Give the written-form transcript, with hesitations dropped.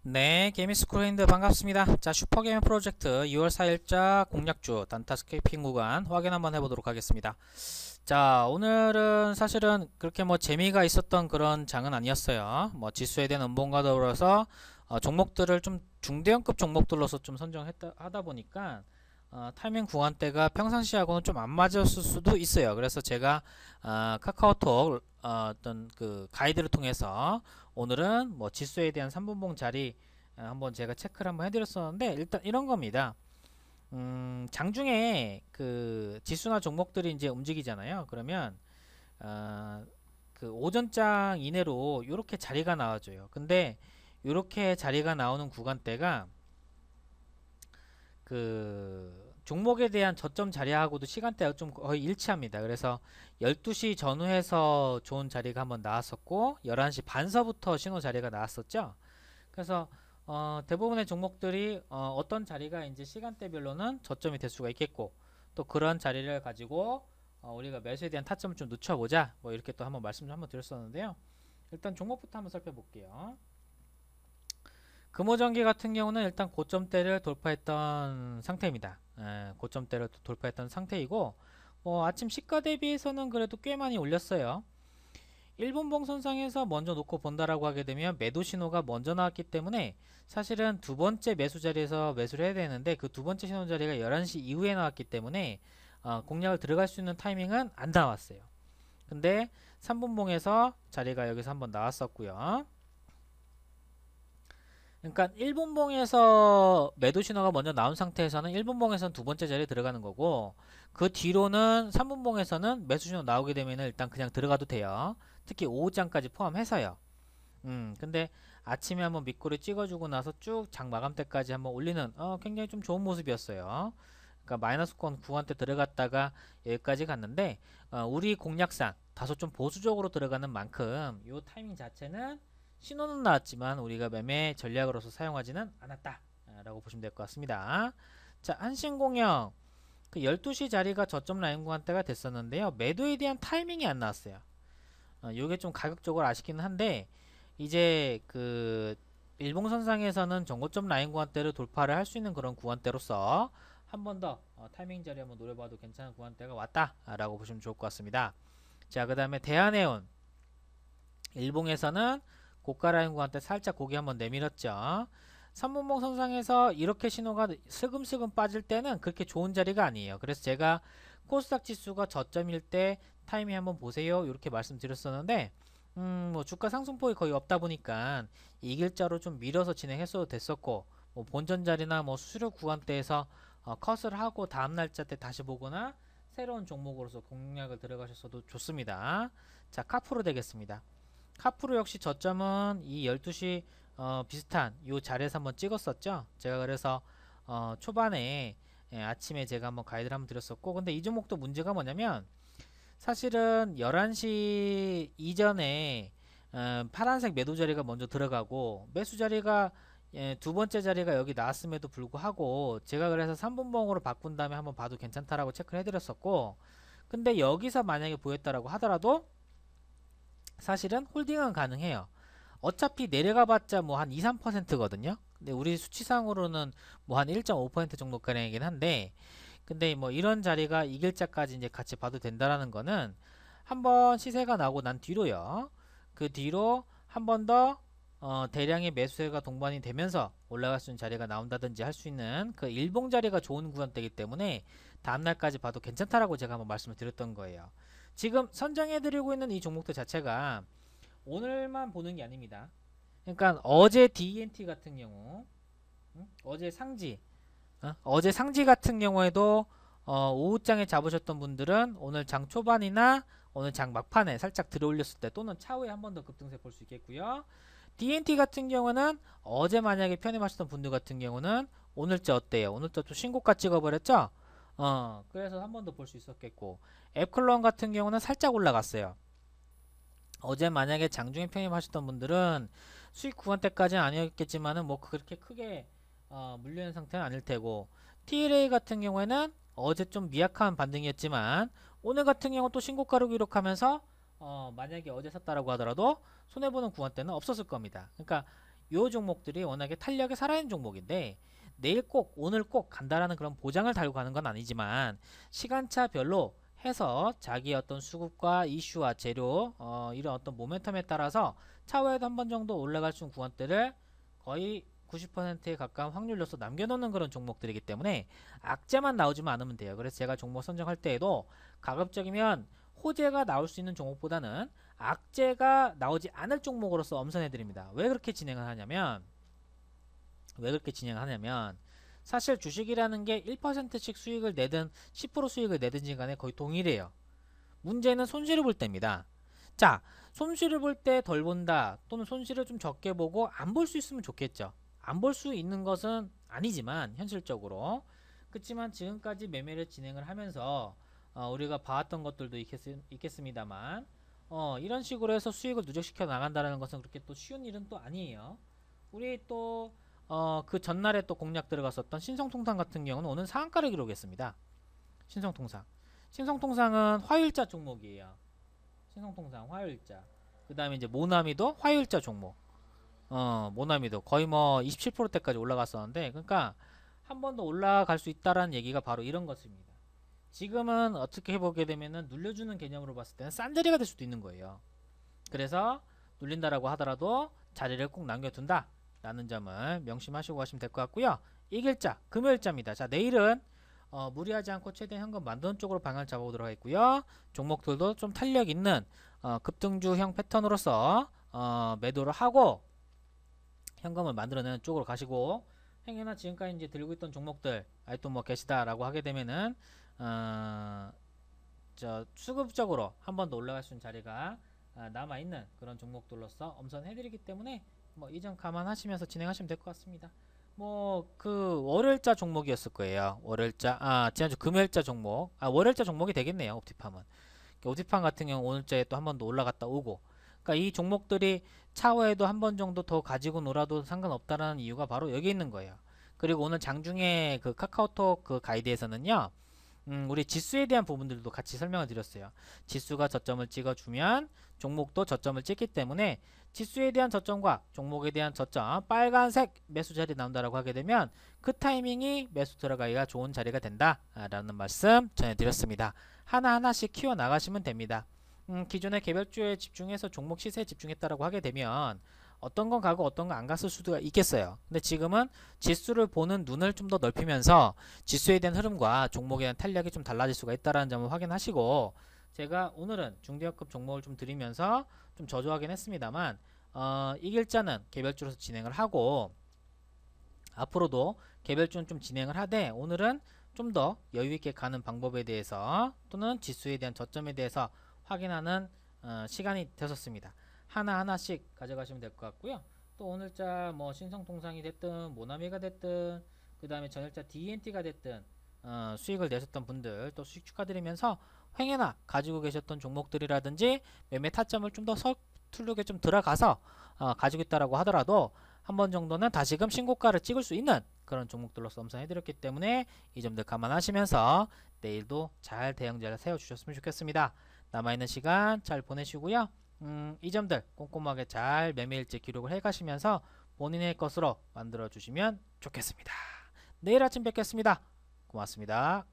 네, 게임스쿨인데 반갑습니다. 자, 슈퍼게임 프로젝트 2월 4일자 공략주 단타 스케이핑 구간 확인 한번 해보도록 하겠습니다. 자, 오늘은 사실은 그렇게 뭐 재미가 있었던 그런 장은 아니었어요. 뭐 지수에 대한 음봉과 더불어서 종목들을 좀 중대형급 종목들로서 좀 하다 보니까 타이밍 구간대가 평상시하고는 좀 안 맞았을 수도 있어요. 그래서 제가 카카오톡 어떤 그 가이드를 통해서 오늘은 뭐 지수에 대한 3분봉 자리 한번 제가 체크를 한번 해드렸었는데, 일단 이런 겁니다. 장중에 그 지수나 종목들이 이제 움직이잖아요. 그러면 그 오전장 이내로 이렇게 자리가 나와줘요. 근데 이렇게 자리가 나오는 구간대가 그 종목에 대한 저점 자리하고도 시간대가 좀 거의 일치합니다. 그래서 12시 전후에서 좋은 자리가 한번 나왔었고 11시 반서부터 신호 자리가 나왔었죠. 그래서 대부분의 종목들이 어떤 자리가 이제 시간대별로는 저점이 될 수가 있겠고, 또 그런 자리를 가지고 우리가 매수에 대한 타점을 좀 늦춰보자, 뭐 이렇게 또 한번 말씀 좀 한번 드렸었는데요. 일단 종목부터 한번 살펴볼게요. 금호전기 같은 경우는 일단 고점대를 돌파했던 상태입니다. 고점대를 돌파했던 상태이고, 아침 시가 대비해서는 그래도 꽤 많이 올렸어요. 1분봉 선상에서 먼저 놓고 본다라고 하게 되면 매도 신호가 먼저 나왔기 때문에 사실은 두 번째 매수 자리에서 매수를 해야 되는데, 그 두 번째 신호 자리가 11시 이후에 나왔기 때문에 공략을 들어갈 수 있는 타이밍은 안 나왔어요. 근데 3분봉에서 자리가 여기서 한번 나왔었고요. 그러니까 1분봉에서 매도 신호가 먼저 나온 상태에서는 1분봉에서는 두 번째 자리에 들어가는 거고, 그 뒤로는 3분봉에서는 매수 신호 나오게 되면 일단 그냥 들어가도 돼요. 특히 오후장까지 포함해서요. 근데 아침에 한번 밑꼬리 찍어주고 나서 쭉 장 마감 때까지 한번 올리는 굉장히 좀 좋은 모습이었어요. 그러니까 마이너스권 구간대 들어갔다가 여기까지 갔는데, 우리 공략상 다소 좀 보수적으로 들어가는 만큼 이 타이밍 자체는 신호는 나왔지만 우리가 매매 전략으로서 사용하지는 않았다 라고 보시면 될 것 같습니다. 자, 한신공영 그 12시 자리가 저점 라인 구간대가 됐었는데요. 매도에 대한 타이밍이 안 나왔어요. 요게 좀 가격적으로 아쉽기는 한데, 이제 그 일봉선상에서는 정고점 라인 구간대를 돌파를 할 수 있는 그런 구간대로서 한 번 더 타이밍 자리 한번 노려봐도 괜찮은 구간대가 왔다 라고 보시면 좋을 것 같습니다. 자, 그 다음에 대한해운 일봉에서는 고가 라인 구간대 살짝 고개 한번 내밀었죠. 3분봉 선상에서 이렇게 신호가 슬금슬금 빠질 때는 그렇게 좋은 자리가 아니에요. 그래서 제가 코스닥 지수가 저점일 때 타이밍 한번 보세요 이렇게 말씀드렸었는데, 뭐 주가 상승폭이 거의 없다 보니까 이길자로 좀 밀어서 진행했어도 됐었고, 뭐 본전 자리나 뭐 수수료 구간대에서 컷을 하고 다음 날짜 때 다시 보거나 새로운 종목으로서 공략을 들어가셨어도 좋습니다. 자, 카프로 되겠습니다. 카프로 역시 저점은 이 12시 비슷한 이 자리에서 한번 찍었었죠. 제가 그래서 초반에 아침에 제가 한번 가이드를 한번 드렸었고, 근데 이 종목도 문제가 뭐냐면 사실은 11시 이전에 파란색 매도 자리가 먼저 들어가고 매수 자리가 두 번째 자리가 여기 나왔음에도 불구하고 제가 그래서 3분봉으로 바꾼 다음에 한번 봐도 괜찮다라고 체크를 해드렸었고, 근데 여기서 만약에 보였다라고 하더라도 사실은 홀딩은 가능해요. 어차피 내려가봤자 뭐 한 2, 3%거든요. 근데 우리 수치상으로는 뭐 한 1.5% 정도 가량이긴 한데, 근데 뭐 이런 자리가 이길자까지 이제 같이 봐도 된다라는 거는 한번 시세가 나고 난 뒤로요. 그 뒤로 한 번 더 대량의 매수세가 동반이 되면서 올라갈 수 있는 자리가 나온다든지 할 수 있는 그 일봉 자리가 좋은 구간대이기 때문에 다음날까지 봐도 괜찮다라고 제가 한번 말씀을 드렸던 거예요. 지금 선정해드리고 있는 이 종목들 자체가 오늘만 보는 게 아닙니다. 그러니까 어제 DNT 같은 경우, 어제 상지, 어제 상지 같은 경우에도 오후장에 잡으셨던 분들은 오늘 장 초반이나 오늘 장 막판에 살짝 들어올렸을 때 또는 차후에 한 번 더 급등세 볼 수 있겠고요. DNT 같은 경우는 어제 만약에 편입하셨던 분들 같은 경우는 오늘자 어때요? 오늘자 또 신고가 찍어버렸죠? 그래서 한 번 더 볼 수 있었겠고, 앱클론 같은 경우는 살짝 올라갔어요. 어제 만약에 장중에 편입하셨던 분들은 수익 구간대까지는 아니었겠지만은 뭐 그렇게 크게 물려있는 상태는 아닐 테고, TLA 같은 경우에는 어제 좀 미약한 반등이었지만 오늘 같은 경우 또 신고가를 기록하면서 만약에 어제 샀다라고 하더라도 손해보는 구간대는 없었을 겁니다. 그러니까 요 종목들이 워낙에 탄력이 살아있는 종목인데 내일 꼭 오늘 꼭 간다라는 그런 보장을 달고 가는 건 아니지만 시간차별로 해서 자기 어떤 수급과 이슈와 재료 이런 어떤 모멘텀에 따라서 차후에도 한 번 정도 올라갈 수 있는 구간대를 거의 90%에 가까운 확률로서 남겨놓는 그런 종목들이기 때문에 악재만 나오지만 않으면 돼요. 그래서 제가 종목 선정할 때에도 가급적이면 호재가 나올 수 있는 종목보다는 악재가 나오지 않을 종목으로서 엄선해 드립니다. 왜 그렇게 진행을 하냐면 사실 주식이라는 게 1%씩 수익을 내든 10% 수익을 내든지 간에 거의 동일해요. 문제는 손실을 볼 때입니다. 자, 손실을 볼 때 덜 본다 또는 손실을 좀 적게 보고 안 볼 수 있으면 좋겠죠. 안 볼 수 있는 것은 아니지만 현실적으로 그렇지만 지금까지 매매를 진행을 하면서 우리가 봐왔던 것들도 있겠습니다만 이런 식으로 해서 수익을 누적시켜 나간다는 것은 그렇게 또 쉬운 일은 또 아니에요. 우리 또 그 전날에 또 공략 들어갔었던 신성통상 같은 경우는 오늘 상한가를 기록했습니다. 신성통상은 화요일자 종목이에요. 신성통상 화요일자. 그 다음에 이제 모나미도 화요일자 종목. 모나미도 거의 뭐 27%대까지 올라갔었는데, 그러니까 한 번 더 올라갈 수 있다라는 얘기가 바로 이런 것입니다. 지금은 어떻게 해보게 되면은 눌려주는 개념으로 봤을 때는 싼자리가 될 수도 있는 거예요. 그래서 눌린다라고 하더라도 자리를 꼭 남겨둔다 라는 점을 명심하시고 가시면 될 것 같고요. 이길자 금요일자입니다. 자, 내일은 무리하지 않고 최대한 현금 만드는 쪽으로 방향을 잡아보도록 하겠고요. 종목들도 좀 탄력 있는 급등주형 패턴으로서 매도를 하고 현금을 만들어내는 쪽으로 가시고, 행여나 지금까지 이제 들고 있던 종목들 아직도 뭐 계시다라고 하게 되면은 수급적으로 한 번 더 올라갈 수 있는 자리가 남아있는 그런 종목들로서 엄선해드리기 때문에 뭐 이 점 감안하시면서 진행하시면 될 것 같습니다. 뭐 그 월요일자 종목이었을 거예요. 지난주 금요일자 종목, 월요일자 종목이 되겠네요. 옵티팜은. 옵티팜 같은 경우 오늘자에 또 한 번 더 올라갔다 오고, 그러니까 이 종목들이 차후에도 한 번 정도 더 가지고 놀아도 상관없다라는 이유가 바로 여기 있는 거예요. 그리고 오늘 장중에 그 카카오톡 그 가이드에서는요, 우리 지수에 대한 부분들도 같이 설명을 드렸어요. 지수가 저점을 찍어주면 종목도 저점을 찍기 때문에 지수에 대한 저점과 종목에 대한 저점, 빨간색 매수 자리 나온다라고 하게 되면 그 타이밍이 매수 들어가기가 좋은 자리가 된다라는 말씀 전해드렸습니다. 하나하나씩 키워 나가시면 됩니다. 기존의 개별주에 집중해서 종목 시세에 집중했다라고 하게 되면 어떤 건 가고 어떤 건 안 갔을 수도 있겠어요. 근데 지금은 지수를 보는 눈을 좀 더 넓히면서 지수에 대한 흐름과 종목에 대한 탄력이 좀 달라질 수가 있다는 점을 확인하시고, 제가 오늘은 중대형급 종목을 좀 드리면서 좀 저조하긴 했습니다만 이길자는 개별주로서 진행을 하고 앞으로도 개별주는 좀 진행을 하되, 오늘은 좀 더 여유있게 가는 방법에 대해서 또는 지수에 대한 저점에 대해서 확인하는 시간이 되었습니다. 하나하나씩 가져가시면 될 것 같고요. 또 오늘자 뭐 신성통상이 됐든 모나미가 됐든 그 다음에 전일자 DNT가 됐든 수익을 내셨던 분들 또 수익 축하드리면서, 횡예나 가지고 계셨던 종목들이라든지 매매 타점을 좀 더 서툴르게 좀 들어가서 가지고 있다라고 하더라도 한 번 정도는 다시금 신고가를 찍을 수 있는 그런 종목들로서 엄선해드렸기 때문에 이 점들 감안하시면서 내일도 잘 대응자를 세워주셨으면 좋겠습니다. 남아있는 시간 잘 보내시고요. 이 점들 꼼꼼하게 잘 매매일지 기록을 해가시면서 본인의 것으로 만들어 주시면 좋겠습니다. 내일 아침 뵙겠습니다. 고맙습니다.